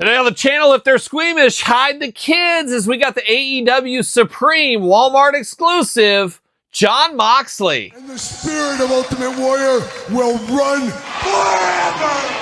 Today on the channel, if they're squeamish, hide the kids, as we got the AEW Supreme Walmart exclusive, Jon Moxley. And the spirit of Ultimate Warrior will run forever!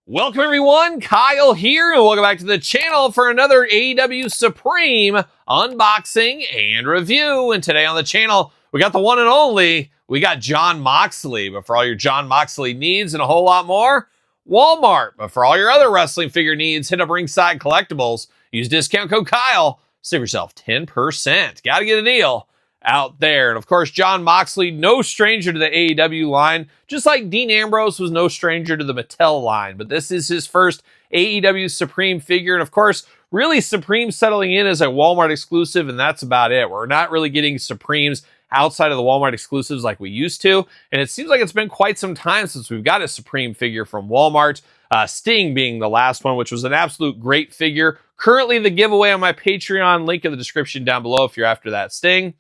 Welcome everyone, Kyle here, and welcome back to the channel for another AEW Supreme unboxing and review. And today on the channel, we got the one and only, we got Jon Moxley. But for all your Jon Moxley needs and a whole lot more, Walmart. But for all your other wrestling figure needs, hit up Ringside Collectibles. Use discount code Kyle, save yourself 10%. Gotta get a deal out there. And of course, Jon Moxley, no stranger to the AEW line, just like Dean Ambrose was no stranger to the Mattel line. But this is his first AEW Supreme figure. And of course, really Supreme settling in as a Walmart exclusive, and that's about it. We're not really getting Supremes outside of the Walmart exclusives like we used to. And it seems like it's been quite some time since we've got a Supreme figure from Walmart. Sting being the last one, which was an absolute great figure. Currently the giveaway on my Patreon, link in the description down below if you're after that Sting.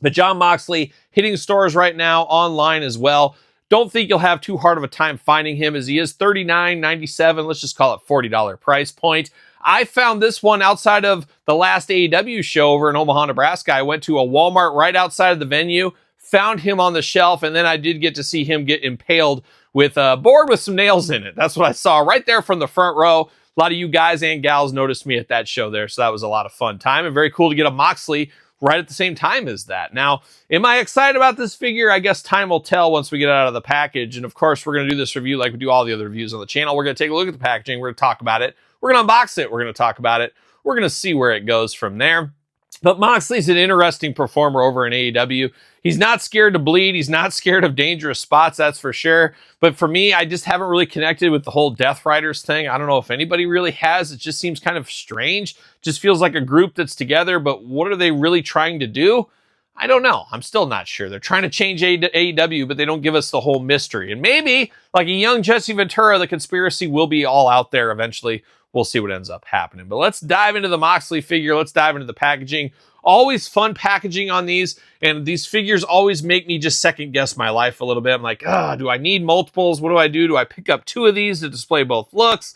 But Jon Moxley hitting stores right now, online as well. Don't think you'll have too hard of a time finding him, as he is $39.97. Let's just call it $40 price point. I found this one outside of the last AEW show over in Omaha, Nebraska. I went to a Walmart right outside of the venue, found him on the shelf, and then I did get to see him get impaled with a board with some nails in it. That's what I saw right there from the front row. A lot of you guys and gals noticed me at that show there, so that was a lot of fun time, and very cool to get a Moxley right at the same time as that. Now, am I excited about this figure? I guess time will tell once we get it out of the package. And of course, we're going to do this review like we do all the other reviews on the channel. We're going to take a look at the packaging. We're going to talk about it. We're going to unbox it. We're going to talk about it. We're going to see where it goes from there. But Moxley's an interesting performer over in AEW. He's not scared to bleed. He's not scared of dangerous spots, that's for sure. But for me, I just haven't really connected with the whole Death Riders thing. I don't know if anybody really has. It just seems kind of strange. Just feels like a group that's together, but what are they really trying to do? I don't know. I'm still not sure. They're trying to change AEW, but they don't give us the whole mystery. And maybe, like a young Jesse Ventura, the conspiracy will be all out there eventually. We'll see what ends up happening. But let's dive into the Moxley figure. Let's dive into the packaging. Always fun packaging on these, and these figures always make me just second guess my life a little bit. I'm like, do I need multiples? What do I do? Do I pick up two of these to display both looks?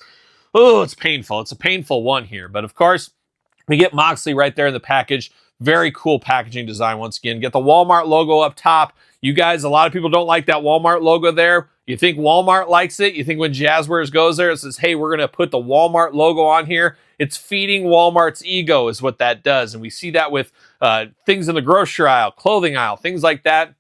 Oh, it's painful. It's a painful one here. But of course, we get Moxley right there in the package. Very cool packaging design once again. Get the Walmart logo up top. You guys, a lot of people don't like that Walmart logo there. You think Walmart likes it? You think when Jazzwares goes there, it says, hey, we're going to put the Walmart logo on here? It's feeding Walmart's ego is what that does. And we see that with things in the grocery aisle, clothing aisle, things like that.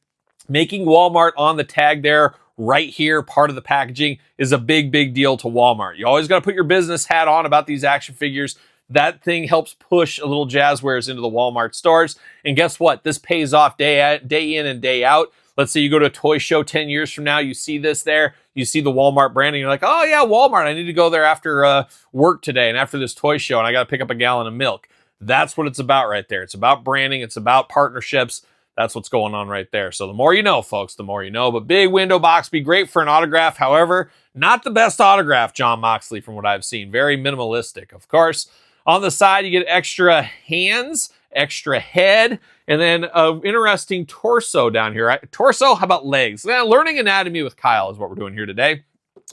Making Walmart on the tag there right here, part of the packaging, is a big, big deal to Walmart. You always got to put your business hat on about these action figures. That thing helps push a little Jazzwares into the Walmart stores. And guess what? This pays off day in and day out. Let's say you go to a toy show 10 years from now, you see this there, you see the Walmart branding, you're like, oh yeah, Walmart, I need to go there after work today and after this toy show, and I got to pick up a gallon of milk. That's what it's about right there. It's about branding. It's about partnerships. That's what's going on right there. So the more you know, folks, the more you know. But big window box, be great for an autograph. However, not the best autograph, Jon Moxley, from what I've seen. Very minimalistic, of course. On the side, you get extra hands, extra head, and then an interesting torso down here. Right? Torso, how about legs? Learning anatomy with Kyle is what we're doing here today.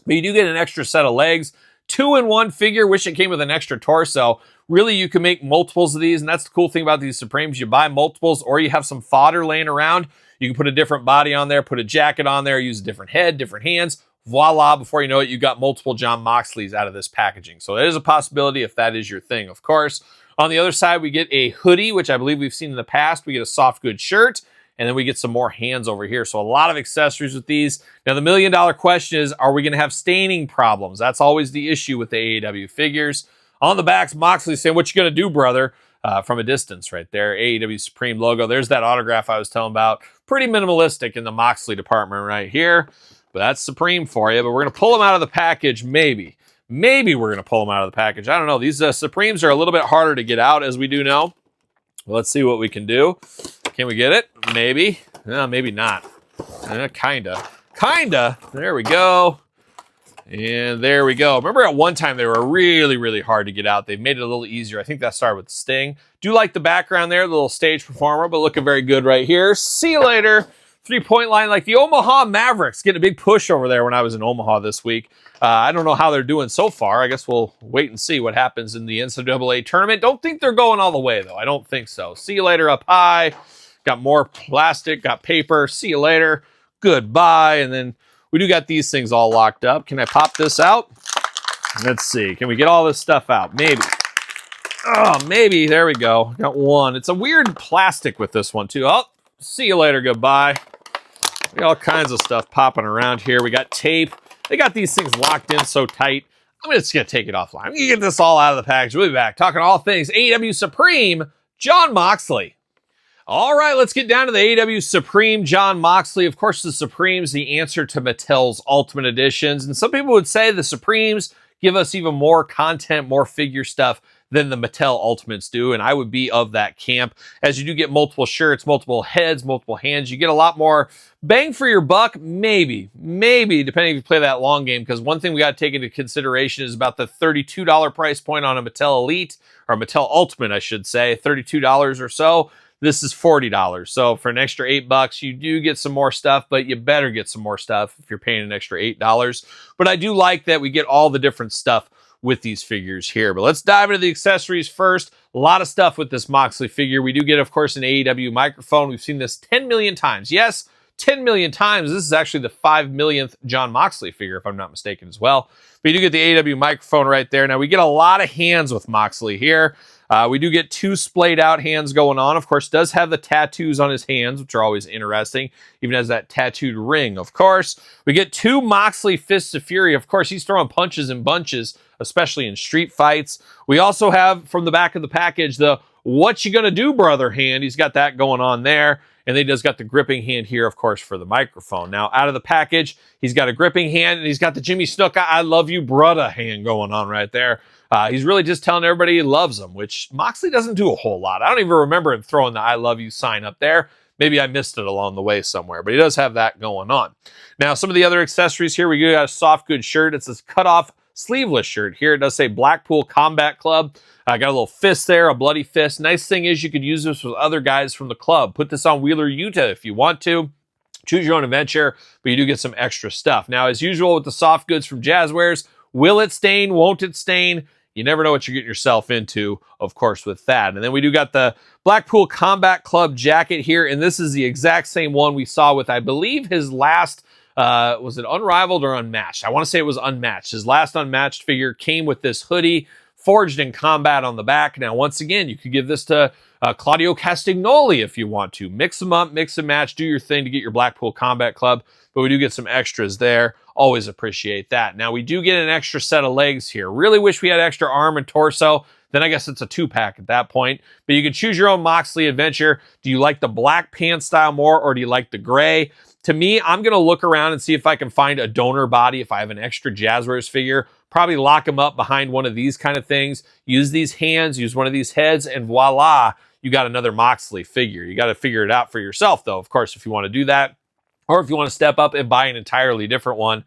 But you do get an extra set of legs. 2-in-1 figure. Wish it came with an extra torso. Really, you can make multiples of these, and that's the cool thing about these Supremes. You buy multiples, or you have some fodder laying around. You can put a different body on there, put a jacket on there, use a different head, different hands. Voila, before you know it, you got multiple Jon Moxleys out of this packaging. So it is a possibility if that is your thing, of course. On the other side, we get a hoodie, which I believe we've seen in the past. We get a soft goods shirt, and then we get some more hands over here. So a lot of accessories with these. Now, the million-dollar question is, are we going to have staining problems? That's always the issue with the AEW figures. On the backs, Moxley saying, what you going to do, brother? From a distance right there. AEW Supreme logo. There's that autograph I was telling about. Pretty minimalistic in the Moxley department right here. But that's Supreme for you. But we're going to pull them out of the package, maybe. Maybe we're going to pull them out of the package. I don't know. These Supremes are a little bit harder to get out, as we do know. Let's see what we can do. Can we get it? Maybe. No, maybe not. Kinda. There we go. And there we go. Remember at one time they were really, really hard to get out. They've made it a little easier. I think that started with Sting. Do like the background there, the little stage performer, but looking very good right here. See you later. 3-point line like the Omaha Mavericks. Getting a big push over there when I was in Omaha this week. I don't know how they're doing so far. I guess we'll wait and see what happens in the NCAA tournament. Don't think they're going all the way, though. I don't think so. See you later up high. Got more plastic, got paper. See you later. Goodbye. And then we do got these things all locked up. Can I pop this out? Let's see. Can we get all this stuff out? Maybe. Oh, maybe. There we go. Got one. It's a weird plastic with this one, too. Oh, see you later. Goodbye. We got all kinds of stuff popping around here. We got tape. They got these things locked in so tight. I'm just going to take it offline. I'm going to get this all out of the package. We'll be back talking all things AEW Supreme, Jon Moxley. All right, let's get down to the AEW Supreme, Jon Moxley. Of course, the Supreme's the answer to Mattel's Ultimate Editions. And some people would say the Supremes give us even more content, more figure stuff than the Mattel Ultimates do. And I would be of that camp. As you do get multiple shirts, multiple heads, multiple hands, you get a lot more bang for your buck. Maybe, depending if you play that long game. Because one thing we got to take into consideration is about the $32 price point on a Mattel Elite, or Mattel Ultimate, I should say, $32 or so. This is $40. So for an extra $8, you do get some more stuff, but you better get some more stuff if you're paying an extra $8. But I do like that we get all the different stuff with these figures here. But let's dive into the accessories first. A lot of stuff with this Moxley figure. We do get, of course, an AEW microphone. We've seen this 10 million times. Yes, 10 million times. This is actually the 5 millionth Jon Moxley figure, if I'm not mistaken as well. But you do get the AEW microphone right there. Now, we get a lot of hands with Moxley here. We do get 2 splayed out hands going on. Of course, does have the tattoos on his hands, which are always interesting. Even has that tattooed ring, of course. We get 2 Moxley Fists of Fury. Of course, he's throwing punches in bunches, especially in street fights. We also have, from the back of the package, the "What you gonna do, brother" hand. He's got that going on there. And then he does got the gripping hand here, of course, for the microphone. Now, out of the package, he's got a gripping hand, and he's got the Jimmy Snuka "I love you, brother" hand going on right there. He's really just telling everybody he loves them, which Moxley doesn't do a whole lot. I don't even remember him throwing the "I love you" sign up there. Maybe I missed it along the way somewhere, but he does have that going on. Now, some of the other accessories here, we got a soft goods shirt. It's this cut-off sleeveless shirt here. It does say Blackpool Combat Club. Got a little fist there, a bloody fist. Nice thing is you could use this with other guys from the club. Put this on Wheeler Yuta if you want to. Choose your own adventure, but you do get some extra stuff. Now, as usual with the soft goods from Jazzwares, will it stain? Won't it stain? You never know what you're getting yourself into, of course, with that. And then we do got the Blackpool Combat Club jacket here, and this is the exact same one we saw with, I believe, his last, was it Unrivaled or Unmatched? I want to say it was Unmatched. His last Unmatched figure came with this hoodie, forged in combat on the back. Now, once again, you could give this to Claudio Castagnoli if you want to. Mix them up, mix and match, do your thing to get your Blackpool Combat Club. But we do get some extras there. Always appreciate that. Now, we do get an extra set of legs here. Really wish we had extra arm and torso. Then I guess it's a 2-pack at that point. But you can choose your own Moxley adventure. Do you like the black pants style more, or do you like the gray? To me, I'm going to look around and see if I can find a donor body if I have an extra Jazzwares figure. Probably lock him up behind one of these kind of things. Use these hands, use one of these heads, and voila, you got another Moxley figure. You got to figure it out for yourself, though, of course, if you want to do that. Or if you want to step up and buy an entirely different one.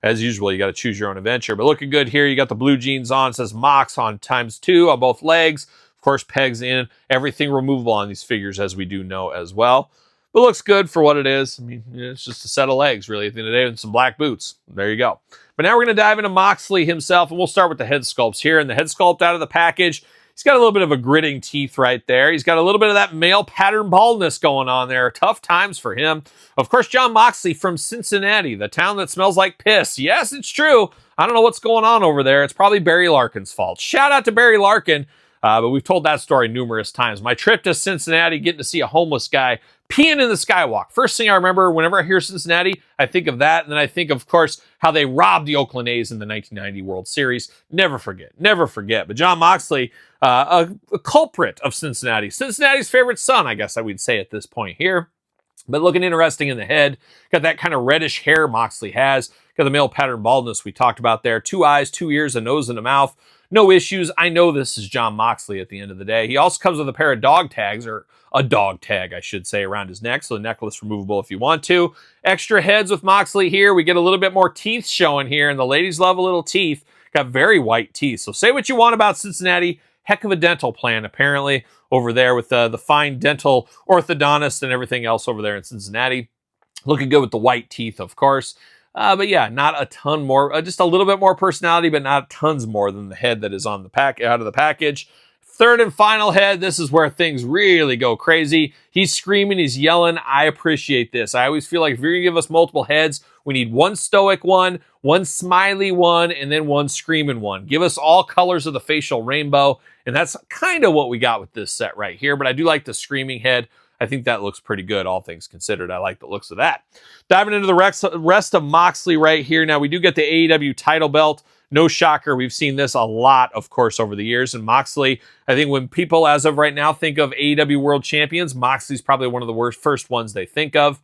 As usual, you got to choose your own adventure. But looking good here, you got the blue jeans on. It says Mox on ×2 on both legs. Of course, pegs in. Everything removable on these figures, as we do know as well. But looks good for what it is. I mean, it's just a set of legs, really, at the end of the day, and some black boots. There you go. But now we're going to dive into Moxley himself, and we'll start with the head sculpts here. And the head sculpt out of the package, he's got a little bit of a gritting teeth right there. He's got a little bit of that male pattern baldness going on there. Tough times for him. Of course, Jon Moxley from Cincinnati, the town that smells like piss. Yes, it's true. I don't know what's going on over there. It's probably Barry Larkin's fault. Shout out to Barry Larkin. But we've told that story numerous times. My trip to Cincinnati, getting to see a homeless guy peeing in the skywalk. First thing I remember, whenever I hear Cincinnati, I think of that. And then I think, of course, how they robbed the Oakland A's in the 1990 World Series. Never forget. But Jon Moxley, a culprit of Cincinnati. Cincinnati's favorite son, I guess I would say at this point here. But looking interesting in the head. Got that kind of reddish hair Moxley has. Got the male pattern baldness we talked about there. 2 eyes, 2 ears, a nose, and a mouth. No issues. I know this is Jon Moxley at the end of the day. He also comes with a pair of dog tags, or a dog tag, I should say, around his neck. So the necklace removable if you want to. Extra heads with Moxley here. We get a little bit more teeth showing here, and the ladies love a little teeth. Got very white teeth. So say what you want about Cincinnati. Heck of a dental plan, apparently, over there with the fine dental orthodontist and everything else over there in Cincinnati. Looking good with the white teeth, of course. But yeah, not a ton more, just a little bit more personality, but not tons more than the head that is on the out of the package. Third and final head, this is where things really go crazy. He's screaming, he's yelling. I appreciate this. I always feel like if you're going to give us multiple heads, we need one stoic one smiley one, and then one screaming one. Give us all colors of the facial rainbow, and that's kind of what we got with this set right here, but I do like the screaming head. I think that looks pretty good, all things considered. I like the looks of that. Diving into the rest of Moxley right here. Now, we do get the AEW title belt. No shocker, we've seen this a lot, of course, over the years. And Moxley, I think when people, as of right now, think of AEW World Champions, Moxley's probably one of the first ones they think of.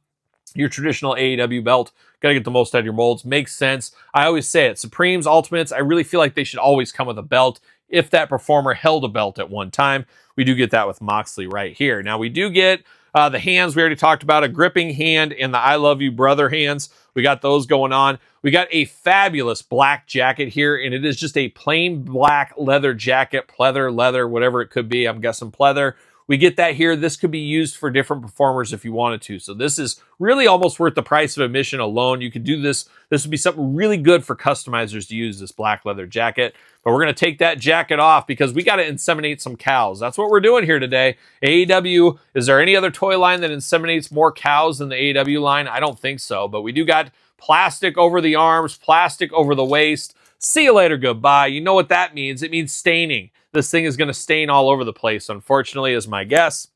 Your traditional AEW belt, got to get the most out of your molds. Makes sense. I always say it. Supremes, Ultimates, I really feel like they should always come with a belt if that performer held a belt at one time. We do get that with Moxley right here. Now, we do get the hands we already talked about, a gripping hand and the I love you brother hands. We got those going on. We got a fabulous black jacket here, and it is just a plain black leather jacket, pleather, leather, whatever it could be. I'm guessing pleather. We get that here. This could be used for different performers if you wanted to. So this is really almost worth the price of admission alone. You could do this. This would be something really good for customizers to use, this black leather jacket. But we're going to take that jacket off because we got to inseminate some cows. That's what we're doing here today. AEW, is there any other toy line that inseminates more cows than the AEW line? I don't think so. But we do got plastic over the arms, plastic over the waist. See you later, goodbye. You know what that means. It means staining. This thing is going to stain all over the place, unfortunately, is my guess.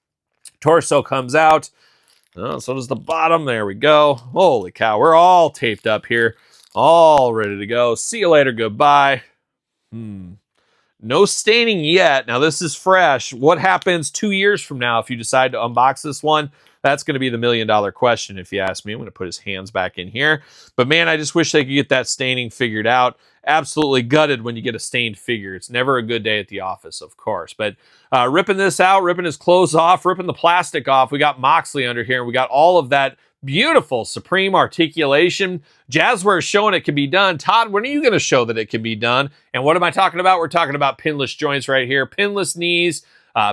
Torso comes out. Oh, so does the bottom. There we go. Holy cow. We're all taped up here. All ready to go. See you later. Goodbye. No staining yet. Now, this is fresh. What happens 2 years from now if you decide to unbox this one? That's going to be the $1 million question, if you ask me. I'm going to put his hands back in here. But, man, I just wish they could get that staining figured out. Absolutely gutted when you get a stained figure. It's never a good day at the office, of course. But ripping this out, ripping his clothes off, ripping the plastic off. We got Moxley under here, and we got all of that beautiful Supreme articulation. Jazzware is showing it can be done. Todd, when are you going to show that it can be done? And what am I talking about? We're talking about pinless joints right here. Pinless knees,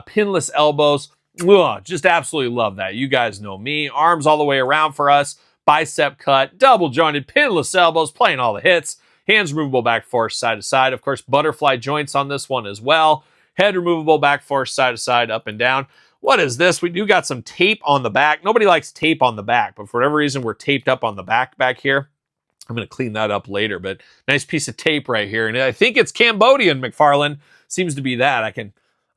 pinless elbows. Ugh, just absolutely love that. You guys know me. Arms all the way around for us. Bicep cut, double jointed, pinless elbows, playing all the hits. Hands removable back forth side to side. Of course, butterfly joints on this one as well. Head removable back forth side to side, up and down. What is this? We do got some tape on the back. Nobody likes tape on the back, but for whatever reason, we're taped up on the back here. I'm going to clean that up later, but nice piece of tape right here. And I think it's Cambodian, McFarlane. Seems to be that.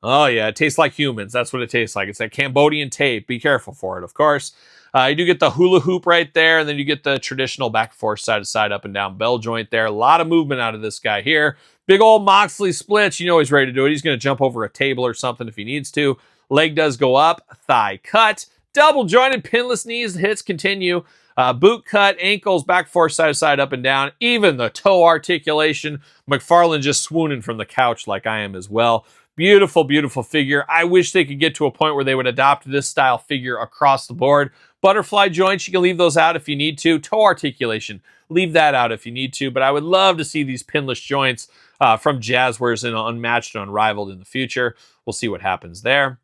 Oh yeah, it tastes like humans. That's what it tastes like. It's that Cambodian tape. Be careful for it, of course. You do get the hula hoop right there, and then you get the traditional back forth side to side, up and down bell joint there. A lot of movement out of this guy here. Big old Moxley splits. You know he's ready to do it. He's going to jump over a table or something if he needs to. Leg does go up. Thigh cut. Double jointed pinless knees. The hits continue. Boot cut. Ankles back forth side to side, up and down. Even the toe articulation. McFarlane just swooning from the couch like I am as well. Beautiful, beautiful figure. I wish they could get to a point where they would adopt this style figure across the board. Butterfly joints, you can leave those out if you need to. Toe articulation, leave that out if you need to. But I would love to see these pinless joints from Jazzwares and unmatched and unrivaled in the future. We'll see what happens there.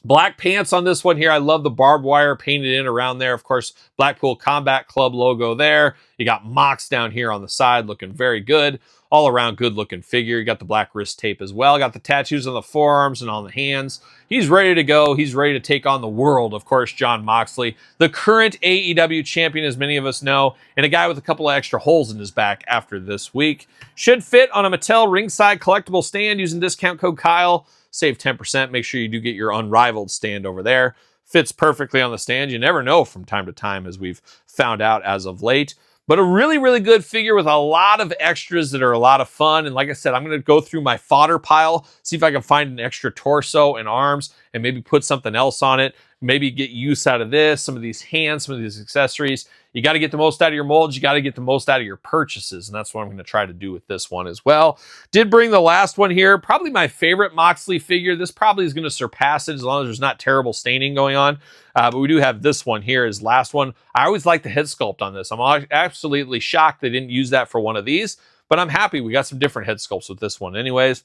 Black pants on this one here. I love the barbed wire painted in around there. Of course, Blackpool Combat Club logo there. You got Mox down here on the side looking very good. All around good looking figure. You got the black wrist tape as well. Got the tattoos on the forearms and on the hands. He's ready to go. He's ready to take on the world. Of course, Jon Moxley, the current AEW champion, as many of us know, and a guy with a couple of extra holes in his back after this week. Should fit on a Mattel ringside collectible stand using discount code Kyle. Save 10%. Make sure you do get your unrivaled stand over there. Fits perfectly on the stand. You never know from time to time, as we've found out as of late. But a really, really good figure with a lot of extras that are a lot of fun. And like I said, I'm going to go through my fodder pile, see if I can find an extra torso and arms and maybe put something else on it. Maybe get use out of this, some of these hands, some of these accessories. You got to get the most out of your molds. You got to get the most out of your purchases. And that's what I'm going to try to do with this one as well. Did bring the last one here. Probably my favorite Moxley figure. This probably is going to surpass it as long as there's not terrible staining going on. But we do have this one here as last one. I always like the head sculpt on this. I'm absolutely shocked they didn't use that for one of these. But I'm happy we got some different head sculpts with this one anyways.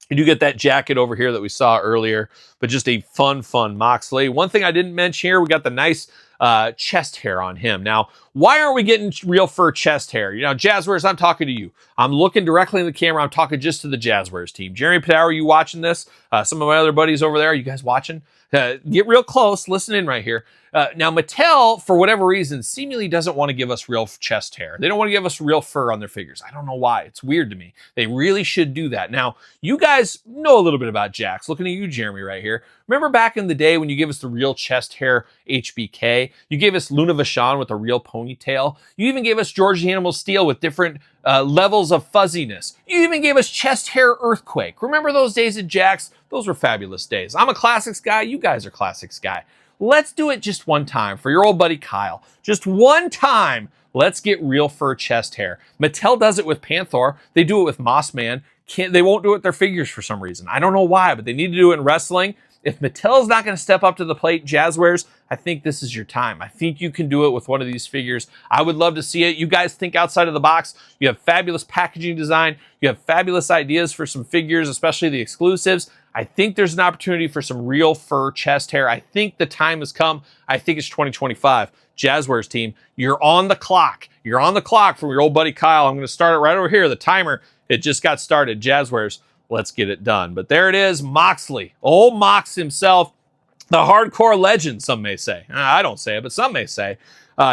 You do get that jacket over here that we saw earlier, but just a fun Moxley. One thing I didn't mention here, we got the nice chest hair on him. Now, why aren't we getting real fur chest hair? You know, Jazzwares, I'm talking to you. I'm looking directly in the camera. I'm talking just to the Jazzwares team. Jeremy Padau, are you watching this? Some of my other buddies over there, are you guys watching? Get real close. Listen in right here. Now, Mattel, for whatever reason, seemingly doesn't want to give us real chest hair. They don't want to give us real fur on their figures. I don't know why. It's weird to me. They really should do that. Now, you guys know a little bit about Jakks. Looking at you, Jeremy, right here. Remember back in the day when you gave us the real chest hair HBK? You gave us Luna Vachon with a real ponytail. You even gave us George the Animal Steel with different levels of fuzziness. You even gave us chest hair Earthquake. Remember those days at Jakks? Those were fabulous days. I'm a classics guy. You guys are classics guy. Let's do it just one time for your old buddy Kyle. Just one time, let's get real fur chest hair. Mattel does it with Panther. They do it with Mossman. They won't do it with their figures for some reason. I don't know why, but they need to do it in wrestling. If Mattel's not going to step up to the plate, Jazzwares, I think this is your time. I think you can do it with one of these figures. I would love to see it. You guys think outside of the box. You have fabulous packaging design. You have fabulous ideas for some figures, especially the exclusives. I think there's an opportunity for some real fur chest hair. I think the time has come. I think it's 2025. Jazzwares team, you're on the clock. You're on the clock from your old buddy Kyle. I'm going to start it right over here. The timer, it just got started. Jazzwares, let's get it done. But there it is, Moxley. Old Mox himself, the hardcore legend, some may say. I don't say it, but some may say.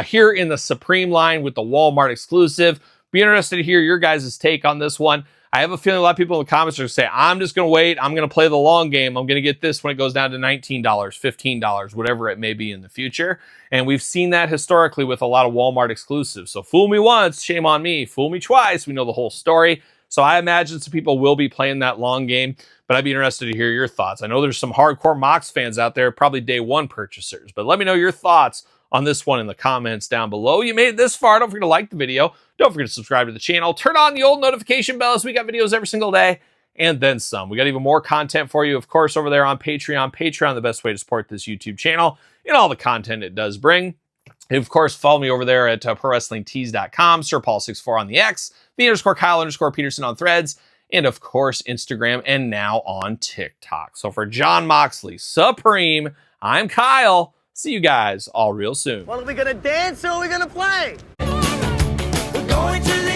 Here in the Supreme line with the Walmart exclusive. Be interested to hear your guys' take on this one. I have a feeling a lot of people in the comments are going to say, I'm just going to wait. I'm going to play the long game. I'm going to get this when it goes down to $19, $15, whatever it may be in the future. And we've seen that historically with a lot of Walmart exclusives. So fool me once, shame on me. Fool me twice, we know the whole story. So I imagine some people will be playing that long game, but I'd be interested to hear your thoughts. I know there's some hardcore Mox fans out there, probably day one purchasers, but let me know your thoughts on this one in the comments down below. You made it this far. Don't forget to like the video. Don't forget to subscribe to the channel. Turn on the old notification bell as we got videos every single day and then some. We got even more content for you, of course, over there on Patreon. Patreon, the best way to support this YouTube channel and all the content it does bring. And of course, follow me over there at ProWrestlingTees.com, SirPaul64 on the X, _Kyle_Peterson on Threads, and of course, Instagram, and now on TikTok. So for Jon Moxley, Supreme, I'm Kyle. See you guys all real soon. Well, are we gonna dance or are we gonna play? We're going to